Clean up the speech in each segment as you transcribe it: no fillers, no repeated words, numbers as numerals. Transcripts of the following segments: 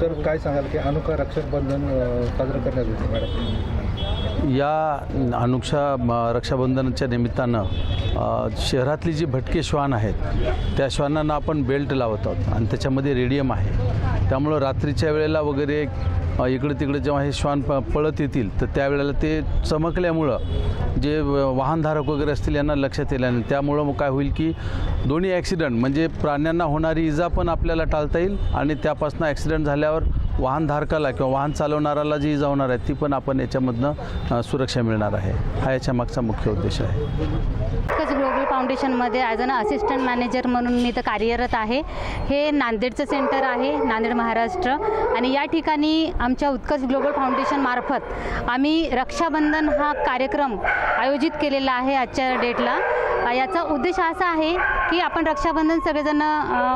तर काय सांगाल की अनोखा रक्षाबंधन साजरं करण्यात येते मॅडम? या अनोख्या रक्षाबंधनाच्या निमित्तानं शहरातली जी भटके श्वान आहेत त्या श्वानांना आपण बेल्ट लावत आहोत आणि त्याच्यामध्ये रेडियम आहे. त्यामुळं रात्रीच्या वेळेला वगैरे इकडे तिकडे जेव्हा हे श्वान पळत येतील तर त्यावेळेला ते चमकल्यामुळं जे वाहनधारक वगैरे असतील यांना लक्षात येईल आणि त्यामुळं मग काय होईल की दोन्ही ॲक्सिडेंट म्हणजे प्राण्यांना होणारी इजा पण आपल्याला टाळता येईल आणि त्यापासून ॲक्सिडेंट झाल्यावर वाहनधारकाला किंवा वाहन चालवणाऱ्याला जी इजा होणार आहे ती पण आपण याच्यामधनं सुरक्षा मिळणार आहे. हा याच्या मागचा मुख्य उद्देश आहे. उत्कर्ष ग्लोबल फाउंडेशनमध्ये ॲज अन असिस्टंट मॅनेजर म्हणून मी तर कार्यरत आहे. हे नांदेडचं सेंटर आहे, नांदेड महाराष्ट्र. आणि या ठिकाणी आमच्या उत्कर्ष ग्लोबल फाउंडेशनमार्फत आम्ही रक्षाबंधन हा कार्यक्रम आयोजित केलेला आहे आजच्या डेटला. याचा उद्देश असा आहे की आपण रक्षाबंधन सगळेजण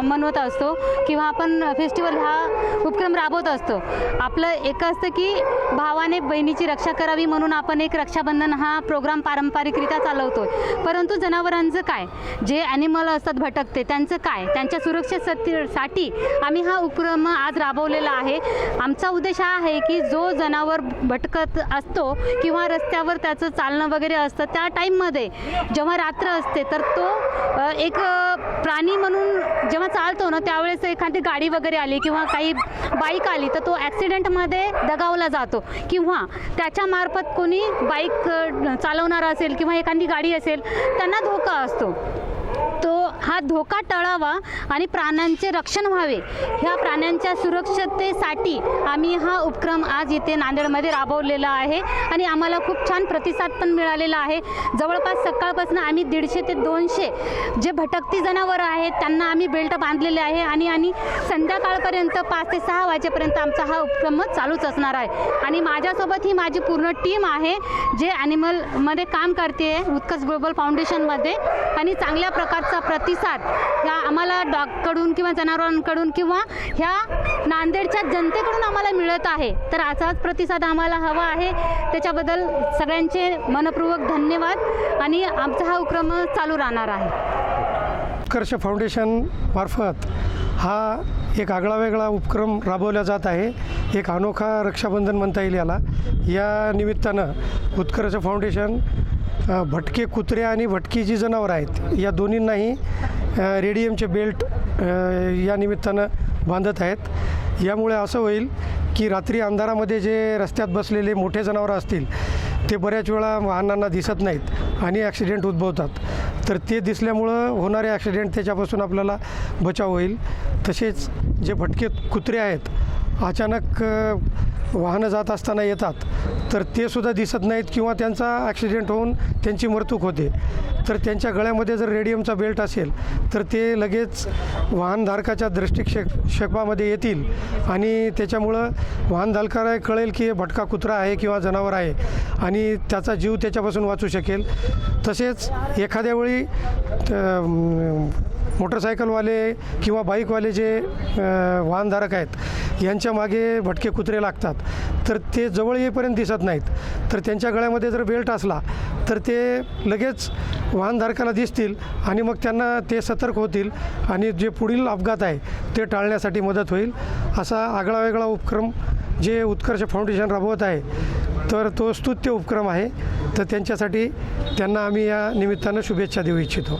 मनवत असतो किंवा आपण फेस्टिवल हा उपक्रम राबवत असतो. आपलं एक असतं की भावाने बहिणीची रक्षा करावी म्हणून आपण एक रक्षाबंधन हा प्रोग्राम पारंपरिकरित्या चालवतो. परंतु जनावरांचं काय, जे ॲनिमल असतात भटकते त्यांचं काय, त्यांच्या सुरक्षेसाठी आम्ही हा उपक्रम आज राबवलेला आहे. आमचा उद्देश हा आहे की जो जनावर भटकत असतो किंवा रस्त्यावर त्याचं चालणं वगैरे असतं त्या टाईममध्ये जेव्हा रात्र असते तर तो एक प्राणी म्हणून जेव्हा चालतो ना त्यावेळेस एखादी गाडी वगैरे आली किंवा काही बाईक आली तर तो ॲक्सिडेंटमध्ये दगावला जातो किंवा त्याच्यामार्फत कोणी बाईक चालवणारा असेल किंवा एखादी गाडी असेल त्यांना धोका असतो. तो हा धोका टळावा आणि प्राण्यांचे रक्षण व्हावे ह्या प्राण्यांच्या सुरक्षिततेसाठी आम्ही हा उपक्रम आज इथे नांदेडमध्ये राबवलेला आहे आणि आम्हाला खूप छान प्रतिसाद पण मिळालेला आहे. जवळपास सकाळपासून आम्ही 150 ते 200 जे भटकती जनावरं आहेत त्यांना आम्ही बेल्ट बांधलेले आहे आणि संध्याकाळपर्यंत 5 ते 6 वाजेपर्यंत आमचा हा उपक्रम चालूच असणार आहे. आणि माझ्यासोबत ही माझी पूर्ण टीम आहे जे ॲनिमलमध्ये काम करते उत्कर्ष ग्लोबल फाउंडेशनमध्ये. आणि चांगल्या प्रकारचा प्रतिसाद ह्या आम्हाला डॉगकडून किंवा जनावरांकडून किंवा ह्या नांदेडच्या जनतेकडून आम्हाला मिळत आहे. तर असाच प्रतिसाद आम्हाला हवा आहे. त्याच्याबद्दल सगळ्यांचे मनपूर्वक धन्यवाद आणि आमचा हा उपक्रम चालू राहणार आहे. उत्कर्ष फाउंडेशन मार्फत हा एक आगळावेगळा उपक्रम राबवला जात आहे. एक अनोखा रक्षाबंधन म्हणता येईल याला. या निमित्तानं उत्कर्ष फाउंडेशन भटके कुत्रे आणि भटकी जी जनावरं आहेत या दोन्हींनाही रेडियमचे बेल्ट या निमित्तानं बांधत आहेत. यामुळे असं होईल की रात्री अंधारामध्ये जे रस्त्यात बसलेले मोठे जनावरं असतील ते बऱ्याच वेळा वाहनांना दिसत नाहीत आणि ॲक्सिडेंट उद्भवतात. तर ते दिसल्यामुळं होणारे ॲक्सिडेंट त्याच्यापासून आपल्याला बचाव होईल. तसेच जे भटके कुत्रे आहेत अचानक वाहनं जात असताना येतात तर ते सुद्धा दिसत नाहीत किंवा त्यांचा ॲक्सिडेंट होऊन त्यांची मृत्यू होते. तर त्यांच्या गळ्यामध्ये जर रेडियमचा बेल्ट असेल तर ते लगेच वाहनधारकाच्या दृष्टिक्षेपामध्ये येतील आणि त्याच्यामुळं वाहनधारकाला कळेल की भटका कुत्रा आहे किंवा जनावर आहे आणि त्याचा जीव त्याच्यापासून वाचू शकेल. तसेच एखाद्या वेळी मोटरसायकलवाले किंवा बाईकवाले जे वाहनधारक आहेत यांच्या मागे भटके कुत्रे लागतात तर ते जवळ येईपर्यंत दिसत नाहीत. तर त्यांच्या गळ्यामध्ये जर बेल्ट असला तर ते लगेच वाहनधारकाला दिसतील आणि मग त्यांना ते सतर्क होतील आणि जे पुढील अपघात आहे ते टाळण्यासाठी मदत होईल. असा आगळावेगळा उपक्रम जे उत्कर्ष फाउंडेशन राबवत आहे तर तो स्तुत्य उपक्रम आहे. तर त्यांच्यासाठी त्यांना आम्ही या निमित्तानं शुभेच्छा देऊ इच्छितो.